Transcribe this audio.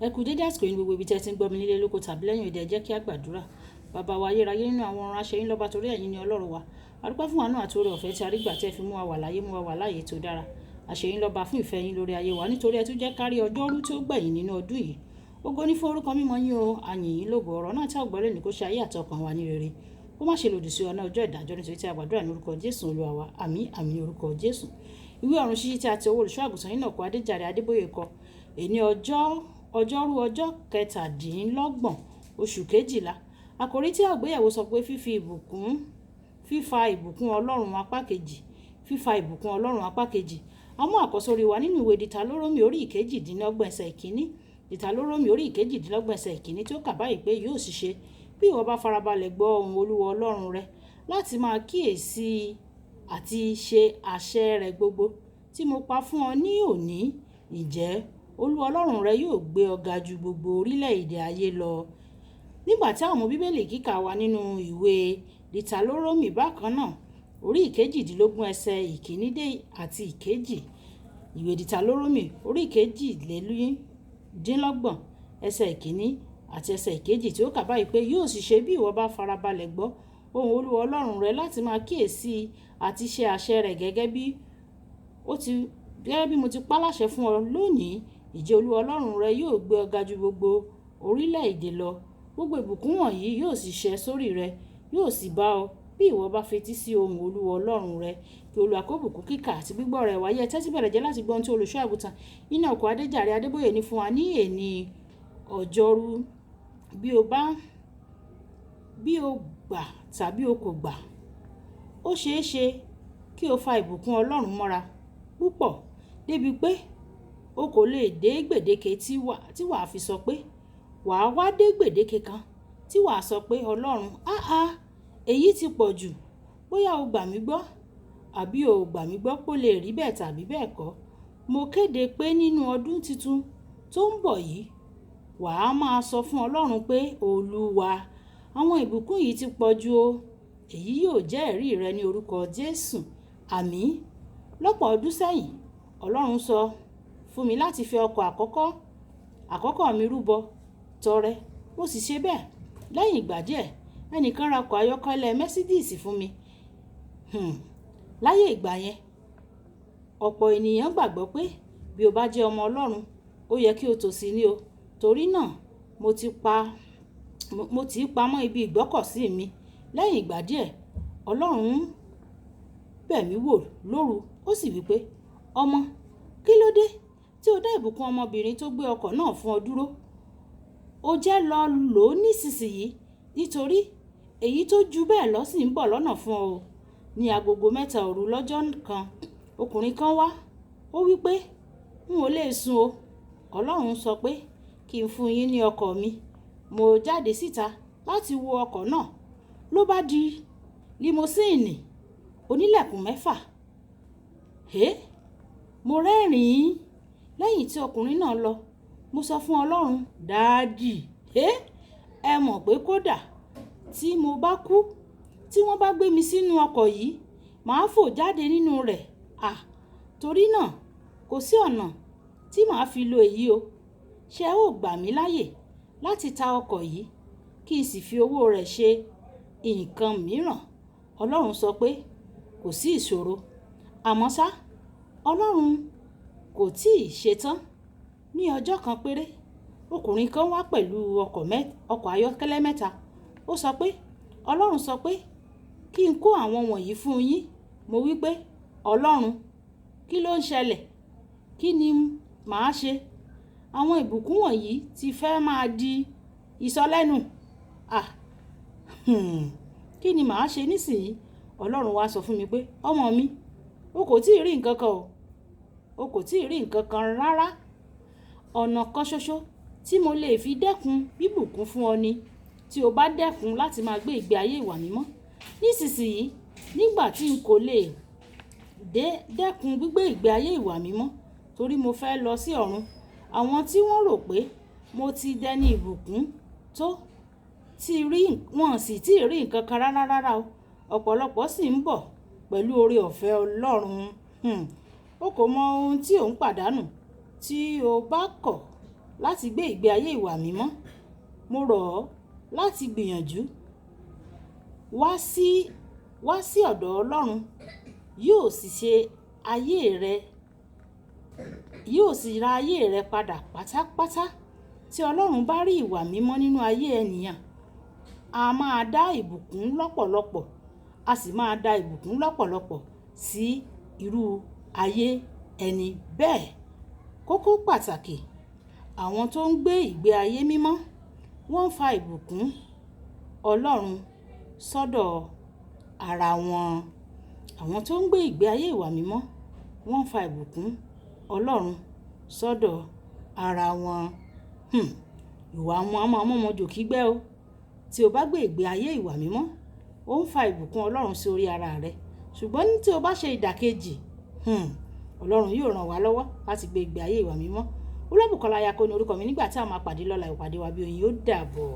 Ẹ kú dédé àsìkò yìí ní gbogbo ibi tẹ́ ti ń gbọ́ mi nílé lóko tàbí lẹ́yìn òde, ẹ jẹ́ kí a gbàdúrà. Bàbá wa ayérayé nínú àwọn ọ̀run, aṣẹ́yìn lọ́ba torí ẹ̀yin ni Ọlọ́run wa. A dúpẹ́ fún àánú àti oore ọ̀fẹ́ tí a rí gbà tẹ́ fi mú wa wà láyé, mú wa wà láyé tó dára. Aṣẹ́yìn lọ́ba fún ìfẹ́ yín lórí ayé wa, nítorí ẹ tún jẹ́ kárí ọjọ́rú tí ó gbẹ̀yìn nínú ọdún yìí. Ògo ní fún orúkọ mímọ́ yín o, a yìn yín lógo. Ọ̀rọ̀ náà tí a gbọ́ lónìí kó ṣe ayé àti ọkàn wa ní rere. Kó má ṣe lòdì sí ọ̀nà ọjọ́ ìdájọ́, nítorí tí a gbàdúrà ní orúkọ Jésù Olúwa wa. Àmín àmín ní orúkọ Jésù. Ìwé ọ̀run ṣíṣí tí a ti ọwọ́ olùṣọ́ àgùntàn Enoch Adeboye kọ. Èní ọjọ́rú ọjọ́ kẹtàdínlọ́gbọ̀n oṣù kejìlá. Àkòrí tí a gbéyẹ̀wò sọ pé fífa ìbùkún Ọlọ́run apá kejì. Fífa ìbùkún Ọlọ́run apá kejì. A mú àkọ́sórí wa nínú ìwé Dìtàlórómì orí ìkejìdínlọ́gbọ̀n ẹsẹ̀ ìkíní. Dìtàlórómì orí ìkejìdínlọ́gbọ̀n ẹsẹ̀ ìkíní tí ó kà báyìí pé yóò sì ṣe bí ìwọ bá farabalẹ̀ gbọ́ ohùn Olúwa Ọlọ́run rẹ láti máa kíyèsí àti ṣe àṣẹ rẹ̀ gbogbo tí mo pa fún ọ ní òní, ǹjẹ́ Olúwa Ọlọ́run rẹ yóò gbé ọ ga ju gbogbo orílẹ̀-èdè ayé lọ. Nígbà tí àwọn ọmọ bíbélì kíkà wa nínú ìwé Dìtàlórómì bákan náà orí ìkejìdínlógún ẹsẹ̀ ìkíní dé àti ìkejì. Ìwé Dìtàlórómì orí ìkejìdínlọ́gbọ̀n ẹsẹ̀ ìkíní àti ẹsẹ̀ ìkejì tí ó kà báyìí pé yóò sì ṣe bí ìwọ bá farabalẹ̀ gbọ́ ohùn Olúwa Ọlọ́run rẹ láti máa kíyèsí àti ṣe àṣẹ rẹ̀ gẹ́gẹ́ bí mo ti páláṣẹ fún ọ lónìí, ìjẹ́ Olúwa Ọlọ́run rẹ yóò gbé ọ ga ju gbogbo orílẹ̀-èdè lọ. Gbogbo ìbùkún wọ̀nyí yóò sì ṣẹ sórí rẹ, yóò sì bá ọ bí ìwọ bá fetí sí ohùn Olúwa Ọlọ́run rẹ. Kí Olúwa kó bùkún kíkà àti gbígbọ́ rẹ̀ wáyé. Tẹ́tí bẹ̀rẹ̀ jẹ́ láti gbọ́ ohun tí olùṣọ́ àgùntàn Enoch Adeboye ní fún wa ní èní ọjọ́rú. Bí o gbà tàbí o kò gbà, ó ṣeé ṣe kí o fa ìbùkún Ọlọ́run mọ́ra púpọ̀ débi pé o kò lè dé gbèdéke tí wàá fi sọ pé wàá wá dé gbèdéke kan tí wàá sọ pé Ọlọ́run, èyí ti pọ̀ jù, bóyá o gbà mí gbọ́ àbí o gbà mí gbọ́ pé ó lè rí bẹ́ẹ̀ tàbí bẹ́ẹ̀ kọ́. Mo kéde pé nínú ọdún tuntun tó ń bọ̀ yìí, wàá máa sọ fún Ọlọ́run pé Olúwa, àwọn ìbùkún yìí ti pọ̀ jù o. Èyí yóò jẹ́ ẹ̀rí rẹ ní orúkọ Jésù. Àmín. Lọ́pọ̀ ọdún sẹ́yìn, Ọlọ́run sọ fún mi láti fi ọkọ̀ àkọ́kọ́ mi rúbọ tọrẹ. Ó sì ṣe bẹ́ẹ̀. Lẹ́yìn ìgbà díẹ̀, ẹnìkan ra ọkọ̀ ayọ́kẹ́lẹ́ Mercedes fún mi. Láyé ìgbà yẹn, ọ̀pọ̀ ènìyàn gbàgbọ́ pé bí o bá jẹ́ ọmọ Ọlọ́run, ó yẹ kí o tòṣì ní o. Torí náà, mo ti pamọ́ ibi ìgbọ́kọ̀sí mi. Lẹ́yìn ìgbà díẹ̀, Ọlọ́run bẹ̀ mí wò lóru. Ó sì wí pé, ọmọ, kí ló dé tí o dá ìbùkún ọmọbìnrin tó gbé ọkọ̀ náà fún ọ dúró? O jẹ́ lọ lò ó nísinsìnyí, nítorí èyí tó ju bẹ́ẹ̀ lọ sì ń bọ̀ lọ́nà fún ọ. Ní agogo 3 òru lọ́jọ́ kan, ọkùnrin kan wá. Ó wí pé, n ò lè sùn o. Ọlọ́run sọ pé kí n fún yín ní ọkọ̀ mi. Mo jáde síta láti wo ọkọ̀ náà. Ló bá di limosíìnì onílẹ̀kùn 6. Mo rẹ́rìn-ín. Lẹ́yìn tí ọkùnrin náà lọ, mo sọ fún Ọlọ́run, Dáàdì, ẹ mọ̀ pé kódà tí mo bá kú, tí wọ́n bá gbé mi sínú ọkọ̀ yìí, màá fò jáde nínú rẹ̀. Torí náà, kò sí ọ̀nà tí màá fi lo èyí o. Ṣé ẹ ó gbà mí láyè láti ta ọkọ̀ yìí kí n sì fi owó rẹ̀ ṣe nǹkan mìíràn? Ọlọ́run sọ pé kò sí ìṣòro. Àmọ́ ṣá, Ọlọ́run kò tíì ṣetán. Ní ọjọ́ kan péré, ọkùnrin kan wá pẹ̀lú ọkọ̀ ayọ́kẹ́lẹ́ 3. Ó sọ pé Ọlọ́run sọ pé kí n kó àwọn wọ̀nyí fún yín. Mo wí pé, Ọlọ́run, kí ló ń ṣẹlẹ̀? Kí ni màá ṣe? Àwọn ìbùkún wọ̀nyí ti fẹ́ máa di ìsọlẹ́nu. Kí ni màá ṣe nísìnyí? Ọlọ́run wá sọ fún mi pé, ọmọ mi, o kò tíì rí nǹkan kan o. O kò tíì rí nǹkan kan rárá. Ọ̀nà kan ṣoṣo tí mo lè fi dẹ́kun bíbùkún fún ọ ni tí o bá dẹ́kun láti máa gbé ìgbé ayé ìwà mímọ́. Nísinsìnyí, nígbà tí n kò lè dẹ́kun gbígbé ìgbé ayé ìwà mímọ́ torí mo fẹ́ lọ sí ọ̀run, àwọn tí wọ́n rò pé mo ti dẹni ìbùkún tó wọ́n sì tí ì rí nǹkan kan rárá o. Ọ̀pọ̀lọpọ̀ sì ń bọ̀ pẹ̀lú oore ọ̀fẹ́ Ọlọ́run. O kò mọ ohun tí ò ń pàdánù tí o bá kọ̀ láti gbé ìgbé ayé ìwà mímọ́. Mo rọ̀ ọ́ láti gbìyànjú wá sí ọ̀dọ̀ Ọlọ́run, yóò sì ra ayé rẹ padà pátápátá. Tí Ọlọ́run bá rí ìwà mímọ́ nínú ayé ènìyàn, a máa dá ìbùkún lọ́pọ̀lọpọ̀, a sì máa dá ìbùkún lọ́pọ̀lọpọ̀ sí irú ayé ẹni bẹ́ẹ̀. Kókó pàtàkì: àwọn tó ń gbé ìgbé ayé mímọ́, wọ́n ń fa ìbùkún Ọlọ́run sọ́dọ̀ ara wọn. Àwọn tó ń gbé ìgbé ayé ìwà mímọ́, wọ́n ń fa ìbùkún Ọlọ́run sọ́dọ̀ ara wọn. Ìwà wọn a máa mú ọmọ jòkígbẹ́ o. Tí o bá gbé ìgbé ayé ìwà mímọ́, ó ń fa ìbùkún Ọlọ́run sí orí ara rẹ. Ṣùgbọ́n tí o bá ṣe ìdàkejì, Ọlọ́run yóò ràn wá lọ́wọ́ láti gbé ìgbé ayé ìwà mímọ́. Olúbùkọ́lá Ayako ni orúkọ mi. Nígbà tí a máa pàdé lọ́la, ìpàdé wa bí oyin. Ó dàbọ̀.